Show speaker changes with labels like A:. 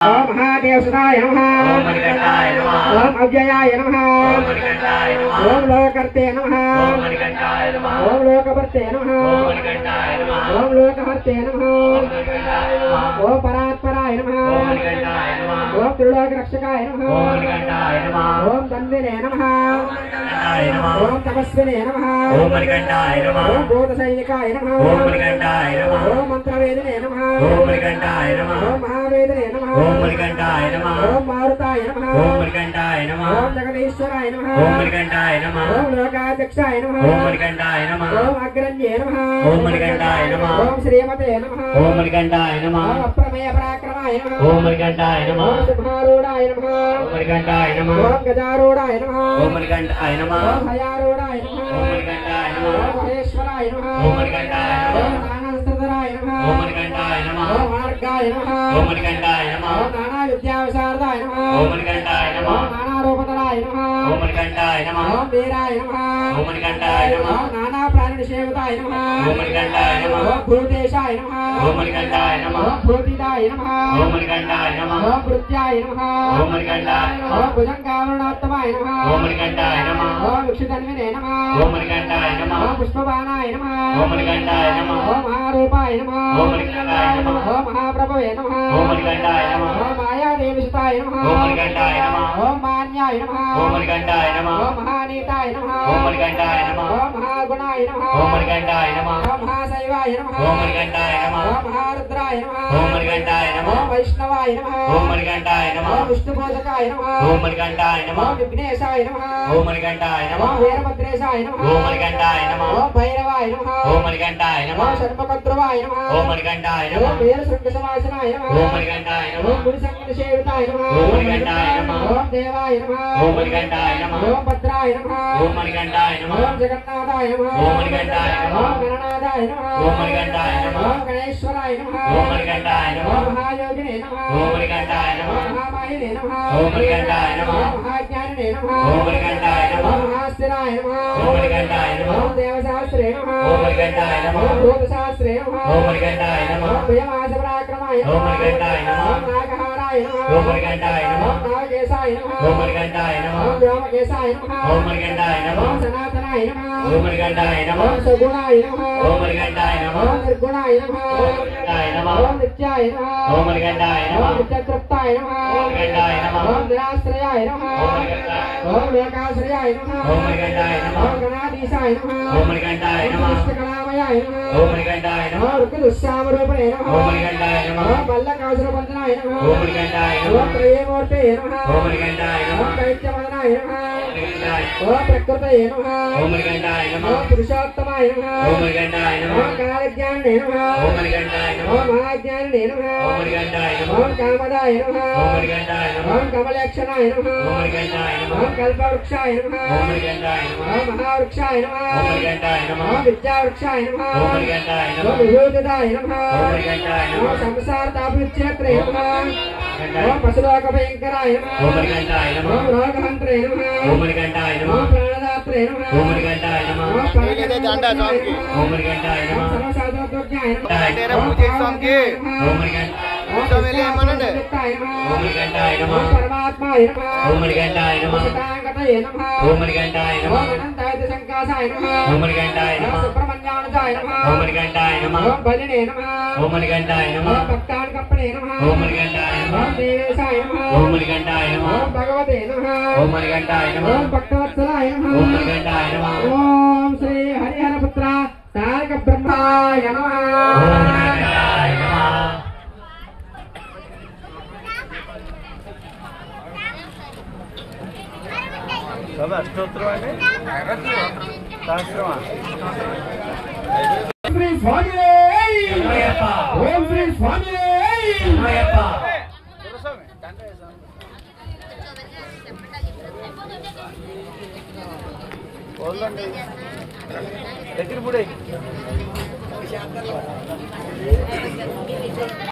A: ओम महादेवसुताय नमः। ओम मणिकंठाय नमः। ओम अव्ययाय नमः। ओम मणिकंठाय नमः। ओम लोककर्ते नमः। ओम मणिकंठाय नमः। ओम लोकवर्ते नमः। ओम मणिकंठाय नमः। ओम लोकहर्ते नमः। ओम मणिकंठाय नमः। ओम परात्पराय नमः। ओम मणिकंठाय नमः। ओम त्रिलोकरक्षकाय नमः। ओम मणिकंठाय नमः। ओम तन्विने नमः। ओम मणिकंठाय नमः। ओम तपस्विने नमः। ओम मणिकंठाय नमः। ओम भूतसैनिकाय नमः। ओम मणिकंठाय नमः। ओम मंत्रवेदिने नमः। ओम मणिकंठाय नमः। ओम महावेदिने नमः। ओम मणिकंठाय नमः। ओम मारुताय नमः। ओम मणिकंठाय नमः। ओम जगदीश्वराय नमः। ओम मणिकंठाय नमः। ओम लोकाध्यक्षाय नमः। ओम मणिकंठाय नमः। ओम अग्रण्ये नमः। ओम मणिकंठाय नमः। ओम श्रीमते नमः। ओम मणिकंठाय नमः। ओम अप्रमेय पराक्रमाय नमः। ओम मणिकंठाय नमः। ओम सिंहारूढ़ाय नमः। ओम मणिकंठाय नमः। ओम गजारूढ़ाय नमः। ओम मणिकंठाय नमः। ओम हयारूढ़ाय नमः। ओम मणिकंठाय नमः। ओम महेश्वराय नमः। ओम मणिकंठाय नमः। ओम नानास्त्रधराय नमः। ओम मणिकंठाय नमः। ओम मार्गाय नमः। ओम मणिकंठाय नमः। ओम नाना विद्या विशारदाय नमः। ओम मणिकंठाय नमः। ओम नाना रूपधराय नमः। ओम मणिकंठाय नमः। ओम वीराय नमः। ओम मणिकंठाय नमः। ओम नाना प्राणिसेविताय नमः। ओम मणिकंठाय नमः। ओम भूतेशाय नमः। ओम मणिकंठाय नमः। ओम भूतिदाय नमः। ओम मणिकंठाय नमः। ओम भृत्याय नमः। ओम मणिकंठाय नमः। ओम भुजंगावरणात्तमाय नमः। ओम मणिकंठाय नमः। ओम विक्षितन्विने नमः। ओम मणिकंठाय नमः। ओम पुष्पबाणाय नमः। ओम मणिकंठाय नमः। ओम महारूपाय नमः। ओम मणिकंठाय नमः। ओम महाप्रभवे नमः। ओम मणिकंठाय नमः। ओम मायादेवीसुताय नमः। ओम मणिकंठाय नमः। ओम मान्याय नमः। ओम मणिकंठाय नमः। ओम महानीताय नमः। ओम मणिकंठाय नमः। ओम महागुणाय नमः। ओम मणिकंठाय नमः। ओम महाशैवाय नमः। ओम मणिकंठाय नमः। ओम महारुद्राय नमः। ओम मणिकंठाय नमः। ओम वैष्णवाय नमः। ओम मणिकंठाय नमः। ओम विष्णुबोधकाय नमः। ओम मणिकंठाय नमः। ओम विघ्नेशाय नमः। ओम मणिकंठाय नमः। ओम वीरभद्रेशाय नमः। ओम मणिकंठाय नमः। ओम भैरवाय नमः। ओम मणिकंठाय नमः। ओम षण्मुखद्रुवाय नमः। ओम मणिकंठाय नमः। ओम वीरशृंगसमासनाय नमः। ओम मणिकंठाय नमः। ओम गुरुसंगसेविताय नमः। ओम मणिकंठाय नमः। ओम देवाय नमः। ओम मणिकंठाय नमः। ओम भद्राय नमः। ओम मणिकंठाय नमः। ओम जगन्नाथाय नमः। ओम मणिकंठाय नमः। ओम गणनाथाय नमः। ओम मणिकंठाय नमः। ओम गणेश्वराय नमः। ओम मणिकंठाय नमः। ओम महायोगिने नमः। ओम मणिकंठाय नमः। ओम महामाहिने नमः। ओम मणिकंठाय नमः। ओम महाज्ञानिने नमः। ओम मणिकंठाय नमः। ओम महास्थिराय नमः। ओम मणिकंठाय नमः। ओम देवशास्त्रे नमः। ओम मणिकंठाय नमः। ओम भूतशास्त्रे नमः। ओम मणिकंठाय नमः। ओम भयमासपराक्रमाय नमः। ओम मणिकंठाय नमः। ओम नागहाराय नमः। ओम मणिकंठाय नमः। ओम नागकेशाय नमः। ओम मणिकंठाय नमः। ओम व्योमकेशाय नमः। ओम मणिकंठाय नमः। ओम सनातनाय नमः। ओम मणिकंठाय नमः। ओम सगुणाय नमः। ओम मणिकंठाय नमः। ओम निर्गुणाय नमः। ओम मणिकंठाय नमः। ओम नित्याय नमः। ओम मणिकंठाय नमः। ओम नित्यतृप्ताय नमः। ओम मणिकंठाय नमः। ओम निराश्रयाय नमः। ओम मणिकंठाय नमः। ओम लोकाश्रयाय नमः। ओम मणिकंठाय नमः। ओम गणाधीशाय नमः। ओम मणिकंठाय नमः। ओम कलामयाय नमः। ओम मणिकंठाय नमः। ओम ऋतुश्यामरूपिणे नमः। ओम मणिकंठाय नमः। ओम बल्लकासुरबन्धनाय नमः। ओम मणिकंठाय नमः। ओम त्रयीमूर्ते नमः। ओम मणिकंठाय नमः। ओम दैत्यवदनाय नमः। ओम प्रकृतये नमः। ओम मणिकंठाय नमः। ओम पुरुषोत्तमाय नमः। ओम मणिकंठाय नमः। ओम कालज्ञानिने नमः। ओम मणिकंठाय नमः। ओम महाज्ञानिने नमः। ओम मणिकंठाय नमः। ओम कामदाय नमः। ओम मणिकंठाय नमः। ओम कमलेक्षणाय नमः। ओम मणिकंठाय नमः। ओम कल्पवृक्षाय नमः। ओम मणिकंठाय नमः। ओम महावृक्षाय नमः। ओम मणिकंठाय नमः। ओम विद्यावृक्षाय नमः। ओम मणिकंठाय नमः। ओम विभूतिदाय नमः। ओम मणिकंठाय नमः। ओम संसारतापविच्छेत्रे नमः। ओम पशुलोकभयङ्कराय नमः। ओम मणिकंठाय नमः। ओम रोगहन्त्रे नमः। ओम मणिकंठाय नमः। ओम प्राणदात्रे नमः। ओम मणिकंठाय नमः। ओम परमगतिदाय नमः। ओम मणिकंठाय नमः। ओम सर्वसाधुज्ञाय नमः। ओम पूज्य ओम मणिकंठाय ओम मणिकंठाय नमः। ओम परमात्माय नमः। ओम मणिकंठाय नमः। ओम शतांगतये नमः। ओम मणिकंठाय नमः। ओम अनंताय संकासाय नमः। ओम मणिकंठाय नमः। ओम सुब्रह्मण्यानुजाय नमः। ओम मणिकंठाय नमः। ओम बलिने नमः। ओम मणिकंठाय नमः। ओम भक्तानुकंपने नमः। ओम मणिकंठाय नमः। ओम देवेशाय नमः। ओम मणिकंठाय नमः। ओम भगवते नमः। ओम मणिकंठाय नमः। ओम भक्तवत्सलाय नमः। ओम मणिकंठाय नमः। ओम श्री हरिहरपुत्र तारक ब्रह्माय नमः। ओम मणिकंठाय नमः। सब अष्टोत्तरवाले सहस्रवा श्री स्वामी ओम श्री स्वामी దగ్గర